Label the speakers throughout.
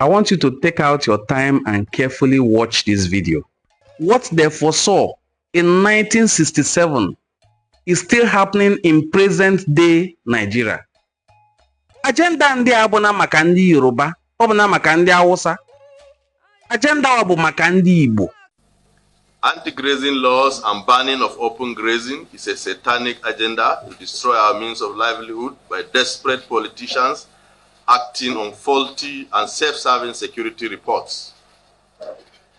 Speaker 1: I want you to take out your time and carefully watch this video. What they foresaw in 1967 is still happening in present-day Nigeria. Agenda ndị a bụ na maka ndị Yoruba, ọ bụ na maka ndị Hausa. Agenda ọ bụ maka ndị Igbo.
Speaker 2: Anti-grazing laws and banning of open grazing is a satanic agenda to destroy our means of livelihood by desperate politicians acting on faulty and self-serving security reports.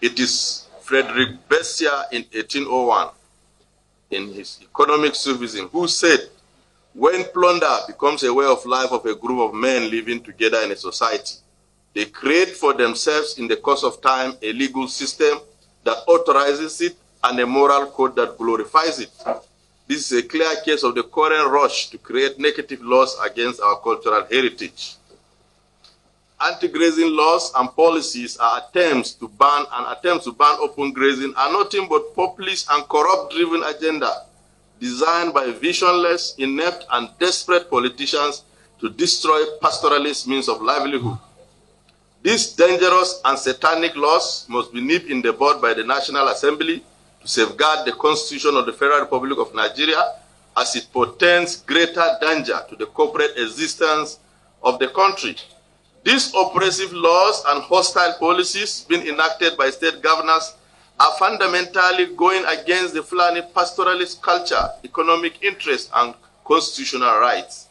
Speaker 2: It is Frederick Bessia in 1801, in his Economic Sufism, who said, when plunder becomes a way of life of a group of men living together in a society, they create for themselves in the course of time a legal system that authorizes it and a moral code that glorifies it. This is a clear case of the current rush to create negative laws against our cultural heritage. Anti-grazing laws and policies are attempts to ban open grazing are nothing but populist and corrupt-driven agenda designed by visionless, inept, and desperate politicians to destroy pastoralist means of livelihood. These dangerous and satanic laws must be nipped in the bud by the National Assembly to safeguard the Constitution of the Federal Republic of Nigeria, as it portends greater danger to the corporate existence of the country. These oppressive laws and hostile policies being enacted by state governors are fundamentally going against the Fulani pastoralist culture, economic interests, and constitutional rights.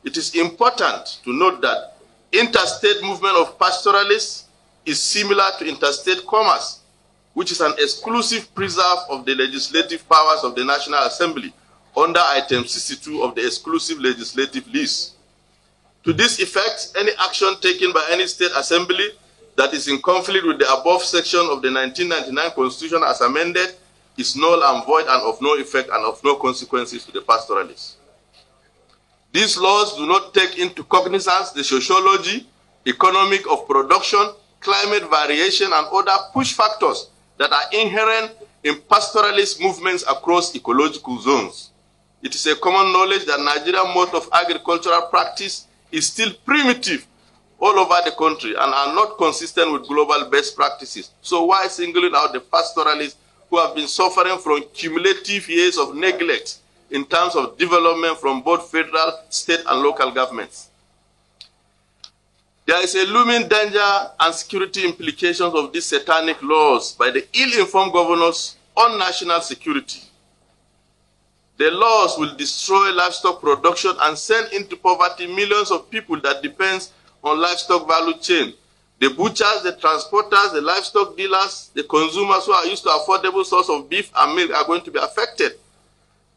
Speaker 2: It is important to note that interstate movement of pastoralists is similar to interstate commerce, which is an exclusive preserve of the legislative powers of the National Assembly under Item 62 of the exclusive legislative list. To this effect, any action taken by any state assembly that is in conflict with the above section of the 1999 Constitution as amended is null and void and of no effect and of no consequences to the pastoralists. These laws do not take into cognizance the sociology, economic of production, climate variation, and other push factors that are inherent in pastoralist movements across ecological zones. It is a common knowledge that Nigerian mode of agricultural practice is still primitive all over the country and are not consistent with global best practices. So why singling out the pastoralists who have been suffering from cumulative years of neglect in terms of development from both federal, state, and local governments? There is a looming danger and security implications of these satanic laws by the ill-informed governors on national security. The laws will destroy livestock production and send into poverty millions of people that depend on livestock value chain. The butchers, the transporters, the livestock dealers, the consumers who are used to affordable source of beef and milk are going to be affected.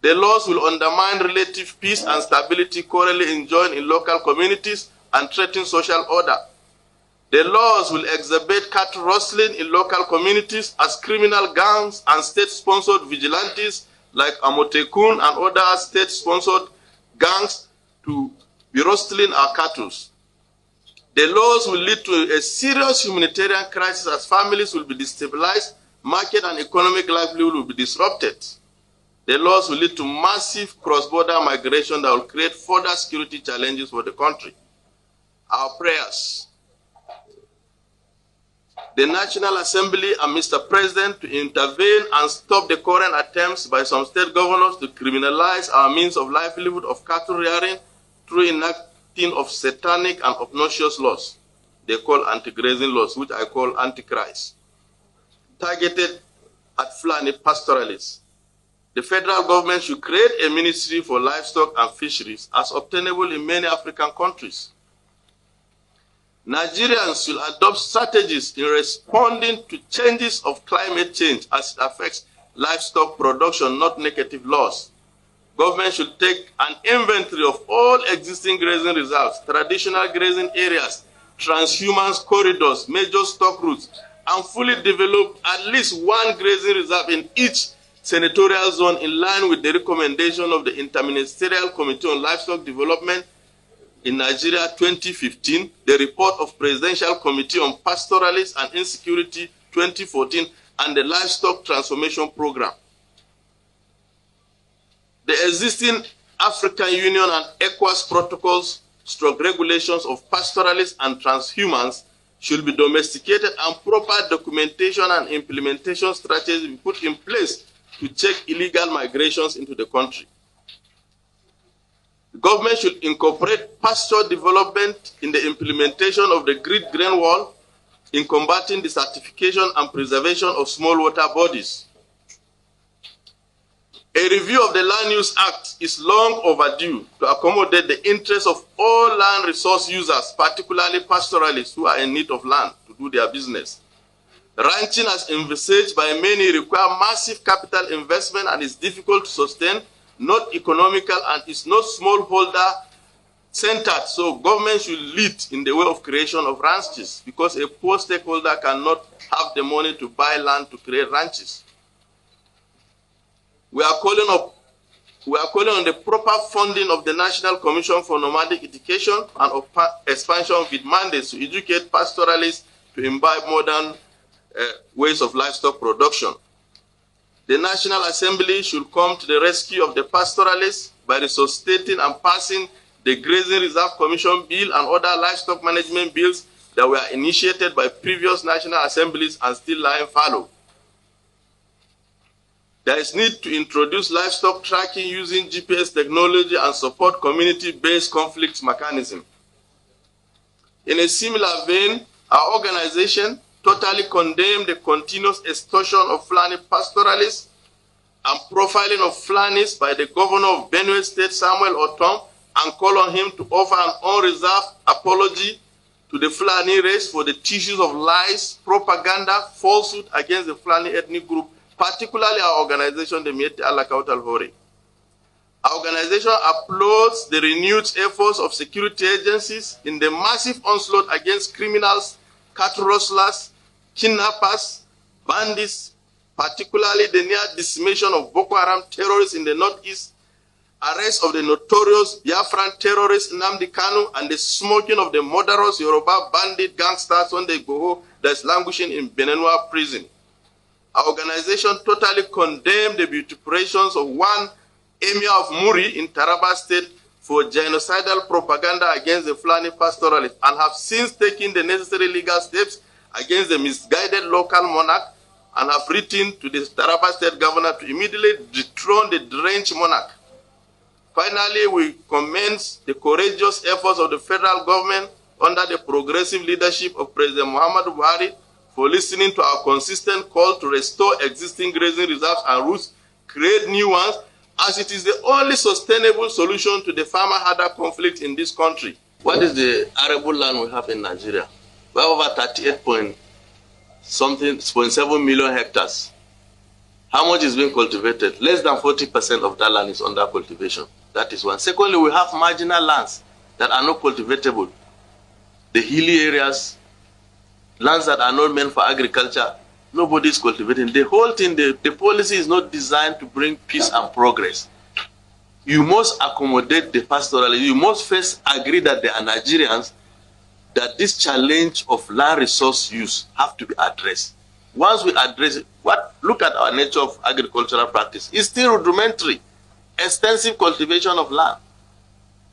Speaker 2: The laws will undermine relative peace and stability currently enjoyed in local communities and threaten social order. The laws will exacerbate cattle rustling in local communities as criminal gangs and state-sponsored vigilantes like Amotekun and other state-sponsored gangs to be rustling our cattle. The laws will lead to a serious humanitarian crisis as families will be destabilized, market and economic livelihood will be disrupted. The laws will lead to massive cross-border migration that will create further security challenges for the country. Our prayers. The National Assembly and Mr. President to intervene and stop the current attempts by some state governors to criminalize our means of livelihood of cattle rearing through enacting of satanic and obnoxious laws they call anti-grazing laws, which I call anti-Christ, targeted at Fulani pastoralists. The federal government should create a ministry for livestock and fisheries as obtainable in many African countries. Nigerians should adopt strategies in responding to changes of climate change as it affects livestock production, not negative laws. Government should take an inventory of all existing grazing reserves, traditional grazing areas, transhumance corridors, major stock routes, and fully develop at least one grazing reserve in each senatorial zone in line with the recommendation of the Interministerial Committee on Livestock Development in Nigeria 2015, the report of Presidential Committee on Pastoralists and Insecurity 2014, and the Livestock Transformation Program. The existing African Union and ECOWAS protocols, regulations of pastoralists and transhumans should be domesticated and proper documentation and implementation strategies be put in place to check illegal migrations into the country. The government should incorporate pasture development in the implementation of the grid grain wall in combating the certification and preservation of small water bodies. A review of the Land Use Act is long overdue to accommodate the interests of all land resource users, particularly pastoralists who are in need of land to do their business. Ranching, as envisaged by many, requires massive capital investment and is difficult to sustain, not economical, and is not smallholder centered. So government should lead in the way of creation of ranches, because a poor stakeholder cannot have the money to buy land to create ranches. We are calling on the proper funding of the National Commission for Nomadic Education and of expansion with mandates to educate pastoralists to imbibe modern ways of livestock production. The National Assembly should come to the rescue of the pastoralists by resuscitating and passing the Grazing Reserve Commission Bill and other livestock management bills that were initiated by previous National Assemblies and still lying fallow. There is need to introduce livestock tracking using GPS technology and support community-based conflict mechanism. In a similar vein, our organization totally condemned the continuous extortion of Fulani pastoralists and profiling of Fulanis by the governor of Benue State, Samuel Otom, and call on him to offer an unreserved apology to the Fulani race for the tissues of lies, propaganda, falsehood against the Fulani ethnic group, particularly our organization, the Miyetti Allah Kautal Hore. Our organization applauds the renewed efforts of security agencies in the massive onslaught against criminals, cattle rustlers, kidnappers, bandits, particularly the near decimation of Boko Haram terrorists in the northeast, arrest of the notorious Biafran terrorist Nnamdi Kanu, and the smoking of the murderous Yoruba bandit gangster Sunday Igbo that is languishing in Benenwa prison. Our organization totally condemned the vituperations of one Emir of Muri in Taraba State for genocidal propaganda against the Fulani pastoralists, and have since taken the necessary legal steps against the misguided local monarch, and have written to the Taraba State governor to immediately dethrone the deranged monarch. Finally, we commend the courageous efforts of the federal government under the progressive leadership of President Muhammadu Buhari for listening to our consistent call to restore existing grazing reserves and routes, create new ones, as it is the only sustainable solution to the farmer-herder conflict in this country. What is the arable land we have in Nigeria? We have over 38.7 million hectares. How much is being cultivated? Less than 40% of that land is under cultivation. That is one. Secondly, we have marginal lands that are not cultivatable. The hilly areas, lands that are not meant for agriculture, nobody is cultivating. The whole thing, the policy is not designed to bring peace and progress. You must accommodate the pastoralists. You must first agree that they are Nigerians, that this challenge of land resource use have to be addressed. Once we address it, look at our nature of agricultural practice. It's still rudimentary, extensive cultivation of land.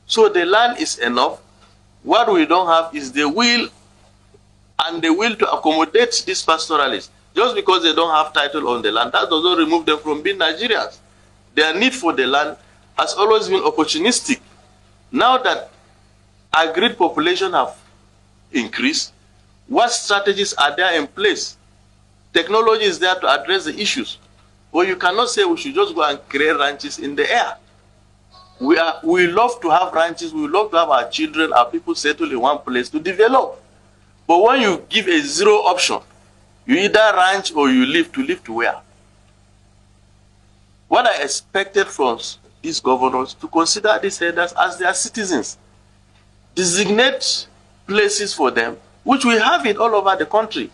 Speaker 2: So the land is enough. What we don't have is the will and the will to accommodate these pastoralists. Just because they don't have title on the land, that doesn't remove them from being Nigerians. Their need for the land has always been opportunistic. Now that agreed population have increased, what strategies are there in place? Technology is there to address the issues. Well, you cannot say we should just go and create ranches in the air. We love to have ranches. We love to have our children, our people settle in one place to develop. But when you give a zero option, you either ranch or you live to where? What I expected from these governors to consider these herders as their citizens. Designate places for them, which we have it all over the country.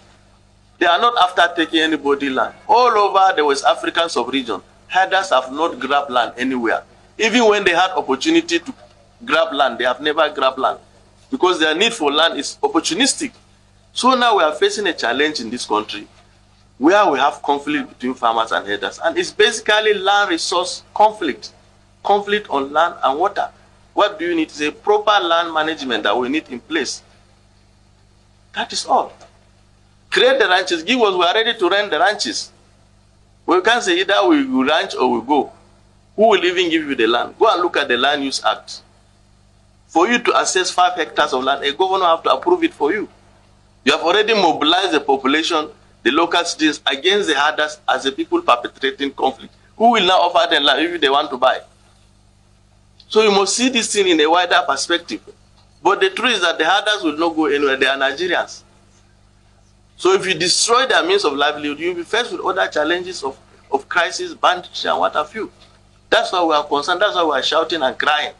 Speaker 2: They are not after taking anybody's land. All over the West African sub-region, herders have not grabbed land anywhere. Even when they had opportunity to grab land, they have never grabbed land, because their need for land is opportunistic. So now we are facing a challenge in this country where we have conflict between farmers and herders. And it's basically land resource conflict. Conflict on land and water. What do you need? Is a proper land management that we need in place. That is all. Create the ranches, give us, we are ready to rent the ranches. We can't say either we will ranch or we go. Who will even give you the land? Go and look at the Land Use Act. For you to access 5 hectares of land, a governor have to approve it for you. You have already mobilized the population, the local citizens, against the herders as the people perpetrating conflict. Who will now offer them land if they want to buy? So you must see this thing in a wider perspective. But the truth is that the herders will not go anywhere. They are Nigerians. So if you destroy their means of livelihood, you'll be faced with other challenges of crisis, banditry, and what have you. That's why we are concerned. That's why we are shouting and crying.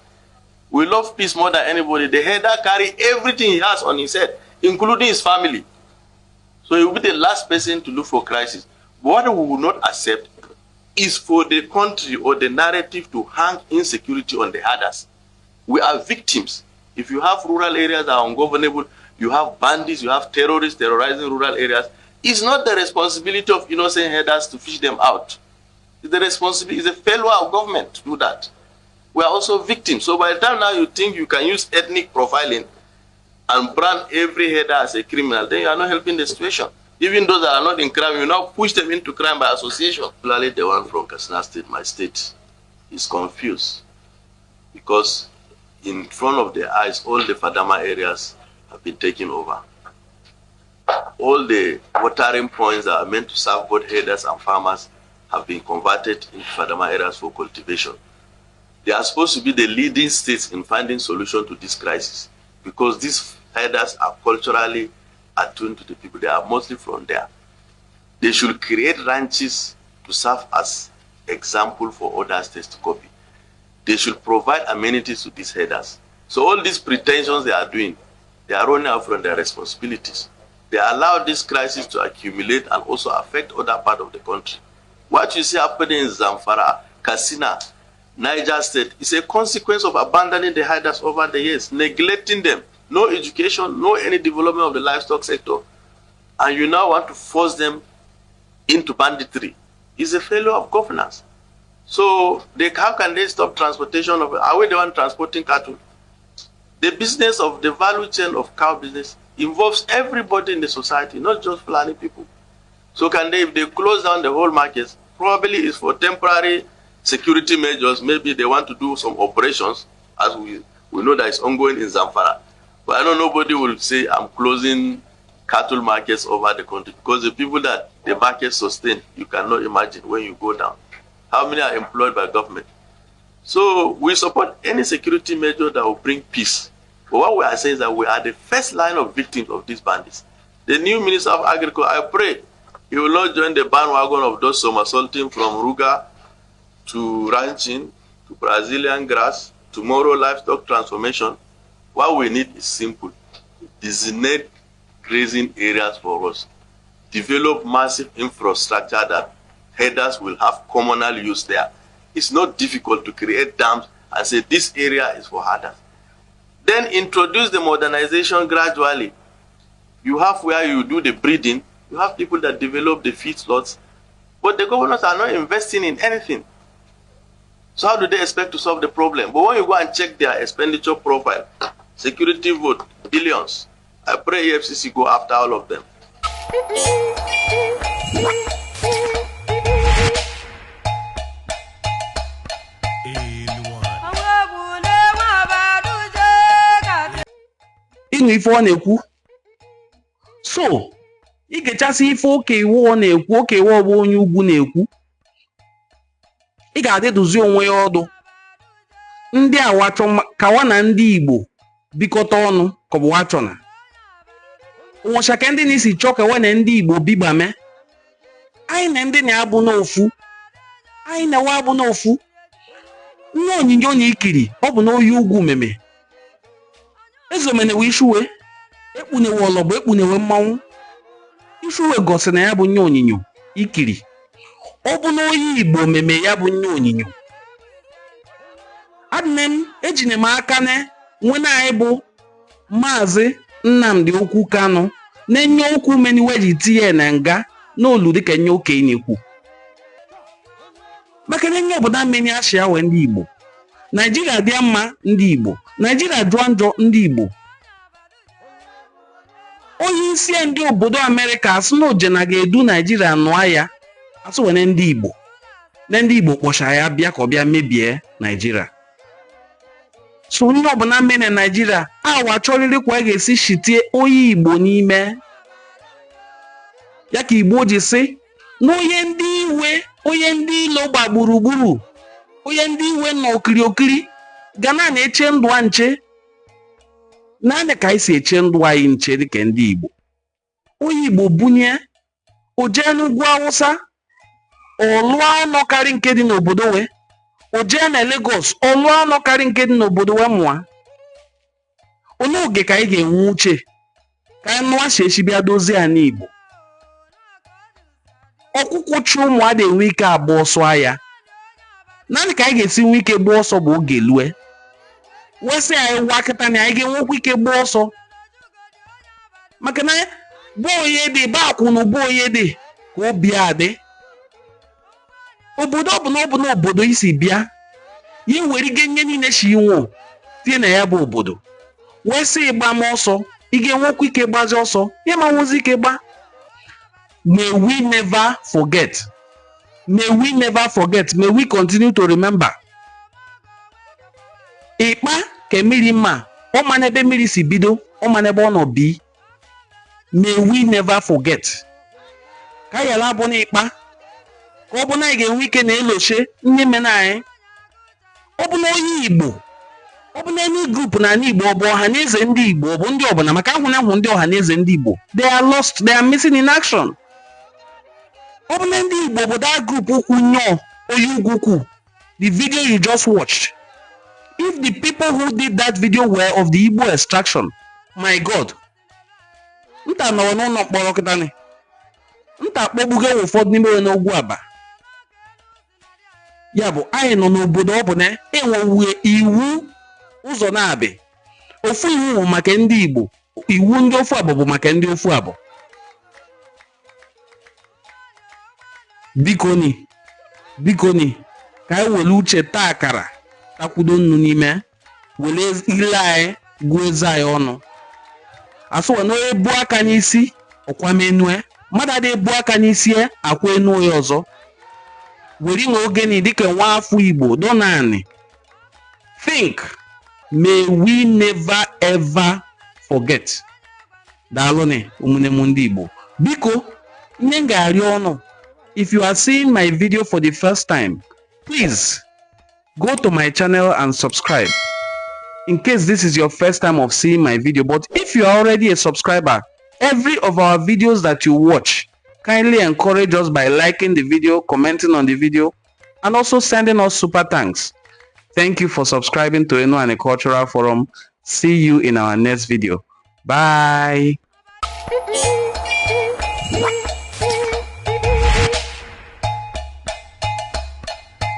Speaker 2: We love peace more than anybody. The herder carry everything he has on his head, including his family. So he will be the last person to look for crisis. What we will not accept is for the country or the narrative to hang insecurity on the herders. We are victims. If you have rural areas that are ungovernable, you have bandits, you have terrorists terrorizing rural areas, it's not the responsibility of innocent herders to fish them out. It's the responsibility, it's a failure of government to do that. We are also victims. So by the time now you think you can use ethnic profiling and brand every herder as a criminal, then you are not helping the situation. Even those that are not in crime, you now push them into crime by association. Particularly the one from Katsina State, my state, is confused because in front of their eyes, all the Fadama areas have been taken over. All the watering points that are meant to serve both herders and farmers have been converted into Fadama areas for cultivation. They are supposed to be the leading states in finding solutions to this crisis because these herders are culturally attuned to the people. They are mostly from there. They should create ranches to serve as example for other states to copy. They should provide amenities to these herders. So all these pretensions they are doing, they are running out from their responsibilities. They allow this crisis to accumulate and also affect other parts of the country. What you see happening in Zamfara, Katsina, Niger State is a consequence of abandoning the herders over the years, neglecting them. No education, no any development of the livestock sector. And you now want to force them into banditry. It's a failure of governance. So how can they stop transportation of, are we the one transporting cattle? The business of the value chain of cow business involves everybody in the society, not just Fulani people. So can they, if they close down the whole market, probably it's for temporary security measures. Maybe they want to do some operations, as we know that it's ongoing in Zamfara. But I know nobody will say I'm closing cattle markets over the country because the people that the market sustain, you cannot imagine when you go down. How many are employed by government? So we support any security measure that will bring peace. But what we are saying is that we are the first line of victims of these bandits. The new Minister of Agriculture, I pray he will not join the bandwagon of those somersaulting from Ruga to ranching, to Brazilian grass, tomorrow livestock transformation. What we need is simple. Designate grazing areas for us. Develop massive infrastructure that herders will have communal use there. It's not difficult to create dams and say this area is for herders. Then introduce the modernization gradually. You have where you do the breeding, you have people that develop the feed slots, but the governors are not investing in anything. So how do they expect to solve the problem? But when you go and check their expenditure profile, security vote, billions, I pray EFCC go after all of them.
Speaker 1: Ịnụ ife ọ na-ekwu. So, ị ga-echasị ife oke iwu ọ na-ekwu, oke iwu ọ bụ onye ugwu na-ekwu. Ị ga-adịduzi onwe ya ọdụ. Ndị awachọ kawa na ndị Igbo bikọta ọnụ ka ọ bụ wachọna. Ụmụchaka ndị na-esi chọ kawa na ndị Igbo bibame. Anyị na ndị na-abụ n'ofu. Anyị na-wa abụ n'ofu. Nwa onyinyo na ikiri ọ bụ na oyi ugwu meme. Ezomenewe ishuwe, ekpunewe ọlọbọ, ekpunewe mmanwụ. Ishuwe gosi na ya bụ nye onyinyo ikiri. Ọ bụ na oyi Igbo meme ya bụ nye onyinyo. Adịne m ejine m aka ne nwena anyị bụ Maazị Nnamdi Okwu Kanu na-enye okwu meniwe ji tinye na nga n'olu dịka nye oke na-ekwu. Maka na nye obodo mmeni ashịa we ndị Igbo. Nigeria dị mma ndị Igbo. Nigeria jụọ njọ ndị Igbo. onye isi ndị obodo America asị na ojena ga-edu Nigeria nụọ ya asị wene ndị Igbo na ndị Igbo kpọcha ya bịa ka ọ bịa mebie Nigeria. So onye ọbụla mere na Nigeria awa chọrịrị kwa ga-esi shitie onye Igbo n'ime ya ka Igbo ji sị na onye ndị iwe onye ndị ilo gba gburugburu onye ndị iwe nọ okiri ga na-eche ndụ a nche naanị ka anyị si eche ndụ anyị nche dịka ndị Igbo. Onye Igbo bunye o jee n'ugwu Awụsa ọlụọ ọnụ karị nke dị n'obodo we o jee na Lagos ọlụọ ọnụ karị nke dị n'obodo we mụa. Onye oge ka anyị ga-enwe uche ka anyị nụọ chechi bịa dozie ya n'Igbo. Ọkụkụ chi ụmụ ada enwe ike abụọ ọsọ ya naanị ka anyị ga-esi nwe ike gba ọsọ bụ oge lue wesị anyị wa kịta na anyị ga-enwekwa ike gba ọsọ maka na bụ onye dị ba akwụnụ bụ onye dị ka obi adị. Obodo ọbụla obodo isi bịa ya were ige nye niile shi inwe tie na ya bụ obodo wesị ịgba m ọsọ ị ga-enwekwa ike gbazi ọsọ ya ma nwezi ike gba. May we never forget. May we never forget. May we continue to remember. Ikpa ke mmiri mma ọ ma n'ebe mmiri si bido ọ ma n'ebe ọ nọ bi. May we never forget. Ka ya la bụ na ikpa ka ọ bụ na anyị ga-enwe ike na-eloche nye mena anyị. Ọ bụ na onye Igbo ọ bụ na any group na Igbo ọ bụ ọha na eze ndị Igbo ọ bụ ndị ọbụla maka ahụ na ahụ ndị ọha na eze ndị Igbo they are lost, they are missing in action. Ọ bụ na ndị Igbo bụ that group ukwu nyọ onye ugwu ukwu the video you just watched. If the people who did that video were of the Igbo extraction, my God, nta nọ n'ụlọ mkpọrọ kịta ni nta kpọgbugo ụfọdụ n'ime n'ogwu Aba. Ya bụ anyị nọ n'obodo ọ bụ na enwewe iwu ụzọ na-abị ofu iwu maka ndị Igbo, iwu ndị ofu abụ bụ maka ndị ofu abụ. Bikoni ka anyị were uche taa akara takwudo nnu n'ime were ile anyị gụọ eze anyị ọnụ asụwa na onye bu aka n'isi ọkwa menue mmadụ adị ebu aka n'isi akwa enu ya ọzọ were nwe ogeni dịka nwa afọ Igbo donani. Think, may we never ever forget. Daalụnị ụmụnne m ndị Igbo biko nye ga-arịọ ọnụ. If you are seeing my video for the first time, please go to my channel and subscribe. In case this is your first time of seeing my video, but if you are already a subscriber, every of our videos that you watch, kindly encourage us by liking the video, commenting on the video, and also sending us super thanks. Thank you for subscribing to Eno and Cultural Forum. See you in our next video. Bye.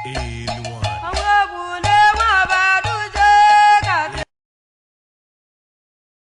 Speaker 3: In one.